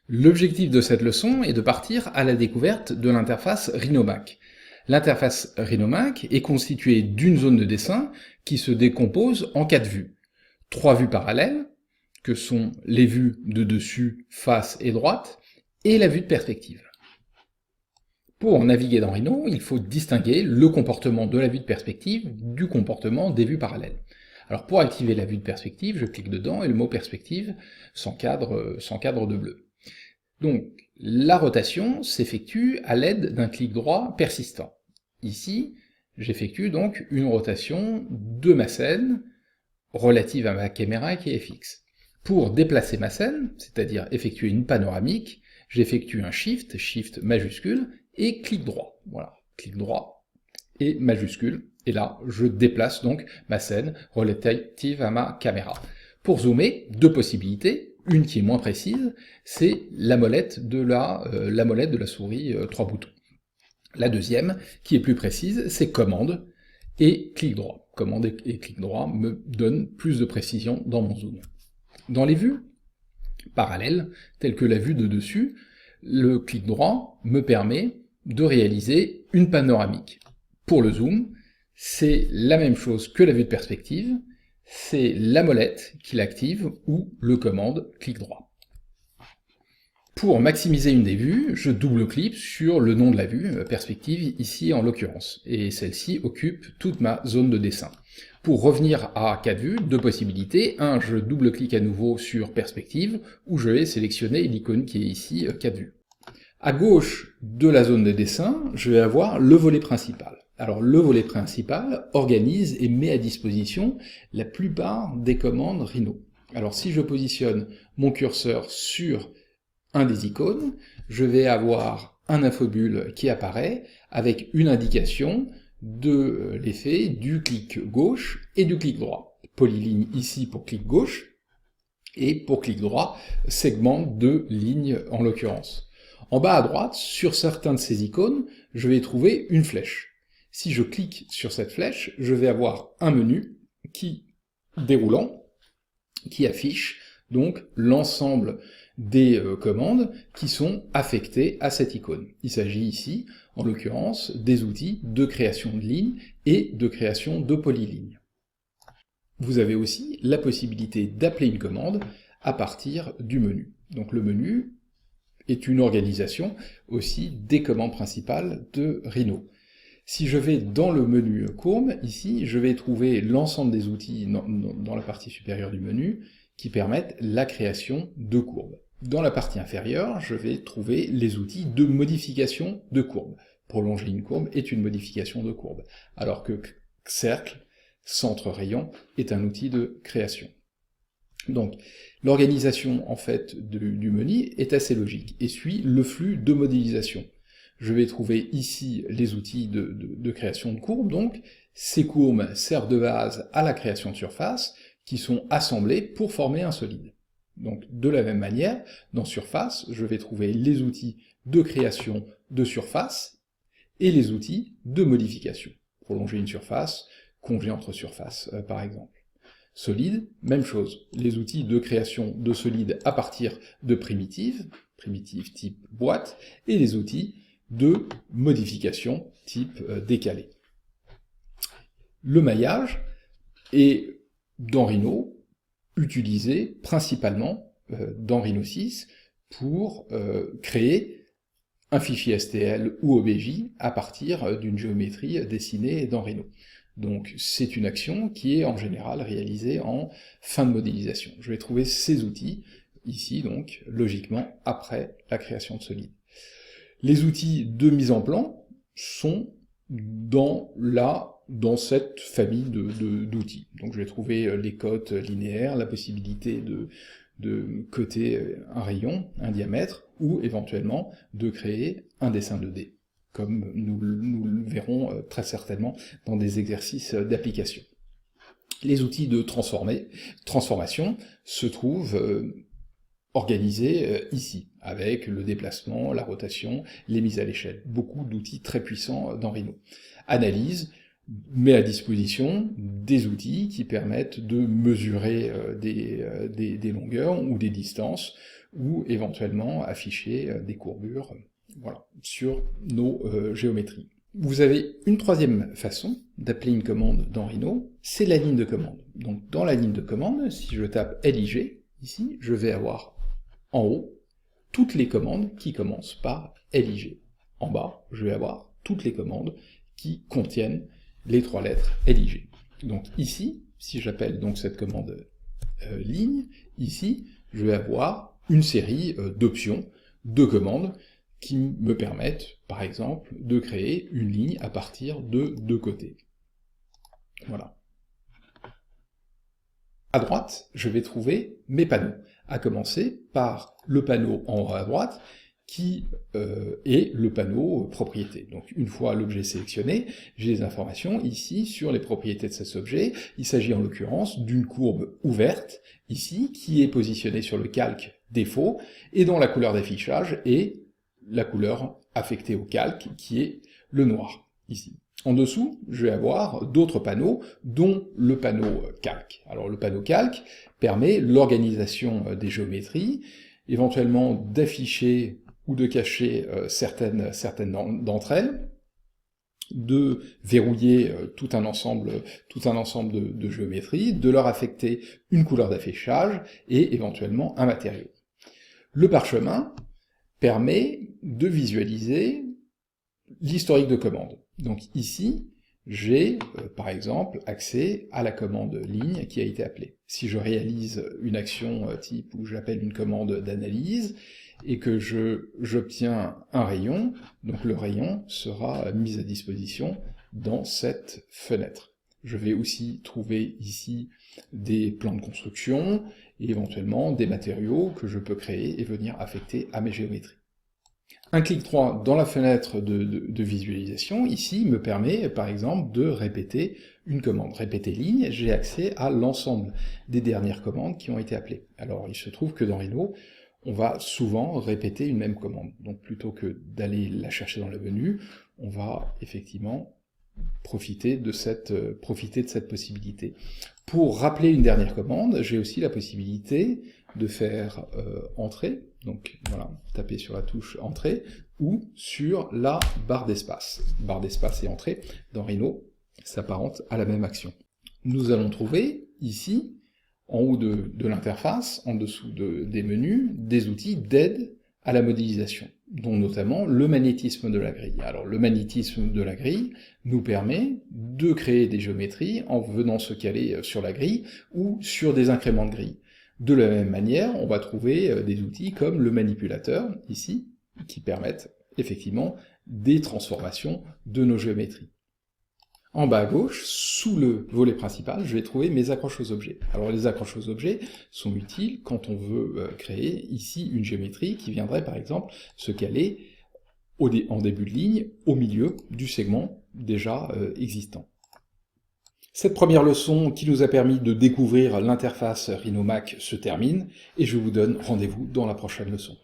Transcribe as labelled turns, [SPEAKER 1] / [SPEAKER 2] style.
[SPEAKER 1] L'objectif de cette leçon est de partir à la découverte de l'interface Rhinomac. L'interface Rhinomac est constituée d'une zone de dessin qui se décompose en 4 vues. 3 vues parallèles, que sont les vues de dessus, face et droite, et la vue de perspective. Pour naviguer dans Rhino, il faut distinguer le comportement de la vue de perspective du comportement des vues parallèles. Alors pour activer la vue de perspective, je clique dedans et le mot perspective s'encadre de bleu. Donc, la rotation s'effectue à l'aide d'un clic droit persistant. Ici, j'effectue donc une rotation de ma scène relative à ma caméra qui est fixe. Pour déplacer ma scène, c'est-à-dire effectuer une panoramique, j'effectue un shift majuscule, et clic droit. Voilà, clic droit et majuscule, et là, je déplace donc ma scène relative à ma caméra. Pour zoomer, deux possibilités. Une qui est moins précise, c'est la molette de la souris 3 boutons. La deuxième, qui est plus précise, c'est commande et clic droit. Commande et clic droit me donnent plus de précision dans mon zoom. Dans les vues parallèles, telles que la vue de dessus, le clic droit me permet de réaliser une panoramique. Pour le zoom, c'est la même chose que la vue de perspective, c'est la molette qui l'active ou le commande clic droit. Pour maximiser une des vues, je double-clique sur le nom de la vue, perspective ici en l'occurrence, et celle-ci occupe toute ma zone de dessin. Pour revenir à 4 vues, deux possibilités. Un, je double-clique à nouveau sur perspective, ou je vais sélectionner l'icône qui est ici 4 vues. À gauche de la zone de dessin, je vais avoir le volet principal. Alors le volet principal organise et met à disposition la plupart des commandes Rhino. Alors si je positionne mon curseur sur un des icônes, je vais avoir un infobule qui apparaît avec une indication de l'effet du clic gauche et du clic droit. Polyligne ici pour clic gauche, et pour clic droit, segment de ligne en l'occurrence. En bas à droite, sur certains de ces icônes, je vais trouver une flèche. Si je clique sur cette flèche, je vais avoir un menu déroulant, qui affiche donc l'ensemble des commandes qui sont affectées à cette icône. Il s'agit ici, en l'occurrence, des outils de création de lignes et de création de polylignes. Vous avez aussi la possibilité d'appeler une commande à partir du menu. Donc le menu est une organisation aussi des commandes principales de Rhino. Si je vais dans le menu courbe, ici, je vais trouver l'ensemble des outils dans la partie supérieure du menu qui permettent la création de courbes. Dans la partie inférieure, je vais trouver les outils de modification de courbe. Prolonger une courbe est une modification de courbe, alors que cercle, centre rayon, est un outil de création. Donc, l'organisation en fait du menu est assez logique et suit le flux de modélisation. Je vais trouver ici les outils de création de courbes, donc ces courbes servent de base à la création de surface qui sont assemblées pour former un solide. Donc de la même manière, dans Surface, je vais trouver les outils de création de surface et les outils de modification. Prolonger une surface, congeler entre surfaces par exemple. Solide, même chose, les outils de création de solides à partir de primitives type boîte, et les outils de modification type décalé. Le maillage est, dans Rhino, utilisé principalement dans Rhino 6 pour créer un fichier STL ou OBJ à partir d'une géométrie dessinée dans Rhino. Donc c'est une action qui est en général réalisée en fin de modélisation. Je vais trouver ces outils, ici donc, logiquement, après la création de solides. Les outils de mise en plan sont dans cette famille d'outils. Donc je vais trouver les cotes linéaires, la possibilité de coter un rayon, un diamètre, ou éventuellement de créer un dessin 2D, comme nous le verrons très certainement dans des exercices d'application. Les outils de transformation se trouvent organisés ici, avec le déplacement, la rotation, les mises à l'échelle. Beaucoup d'outils très puissants dans Rhino. Analyse, met à disposition des outils qui permettent de mesurer des longueurs ou des distances, ou éventuellement afficher des courbures, voilà, sur nos géométries. Vous avez une troisième façon d'appeler une commande dans Rhino, c'est la ligne de commande. Donc dans la ligne de commande, si je tape LIG, ici, je vais avoir en haut toutes les commandes qui commencent par LIG. En bas, je vais avoir toutes les commandes qui contiennent les trois lettres LIG. Donc ici, si j'appelle donc cette commande ligne, ici, je vais avoir une série d'options, de commandes, qui me permettent, par exemple, de créer une ligne à partir de deux côtés. Voilà. À droite, je vais trouver mes panneaux, à commencer par le panneau en haut à droite, qui est le panneau propriété. Donc une fois l'objet sélectionné, j'ai des informations ici sur les propriétés de cet objet. Il s'agit en l'occurrence d'une courbe ouverte, ici, qui est positionnée sur le calque défaut, et dont la couleur d'affichage est la couleur affectée au calque, qui est le noir, ici. En dessous, je vais avoir d'autres panneaux, dont le panneau calque. Alors le panneau calque permet l'organisation des géométries, éventuellement d'afficher ou de cacher certaines d'entre elles, de verrouiller tout un ensemble de géométries, de leur affecter une couleur d'affichage et éventuellement un matériau. Le parchemin permet de visualiser l'historique de commande. Donc ici, j'ai par exemple accès à la commande ligne qui a été appelée. Si je réalise une action type où j'appelle une commande d'analyse, et que j'obtiens un rayon, donc le rayon sera mis à disposition dans cette fenêtre. Je vais aussi trouver ici des plans de construction, et éventuellement des matériaux que je peux créer et venir affecter à mes géométries. Un clic droit dans la fenêtre de visualisation, ici, me permet, par exemple, de répéter une commande. Répéter ligne, j'ai accès à l'ensemble des dernières commandes qui ont été appelées. Alors, il se trouve que dans Rhino, on va souvent répéter une même commande. Donc, plutôt que d'aller la chercher dans le menu, on va effectivement profiter de cette possibilité. Pour rappeler une dernière commande, j'ai aussi la possibilité de faire entrée, donc voilà, taper sur la touche entrée, ou sur la barre d'espace. Barre d'espace et entrée, dans Rhino, s'apparente à la même action. Nous allons trouver ici, en haut de l'interface, en dessous des menus, des outils d'aide à la modélisation, dont notamment le magnétisme de la grille. Alors le magnétisme de la grille nous permet de créer des géométries en venant se caler sur la grille ou sur des incréments de grille. De la même manière, on va trouver des outils comme le manipulateur, ici, qui permettent effectivement des transformations de nos géométries. En bas à gauche, sous le volet principal, je vais trouver mes accroches aux objets. Alors les accroches aux objets sont utiles quand on veut créer ici une géométrie qui viendrait par exemple se caler en début de ligne, au milieu du segment déjà existant. Cette première leçon qui nous a permis de découvrir l'interface Rhino Mac se termine, et je vous donne rendez-vous dans la prochaine leçon.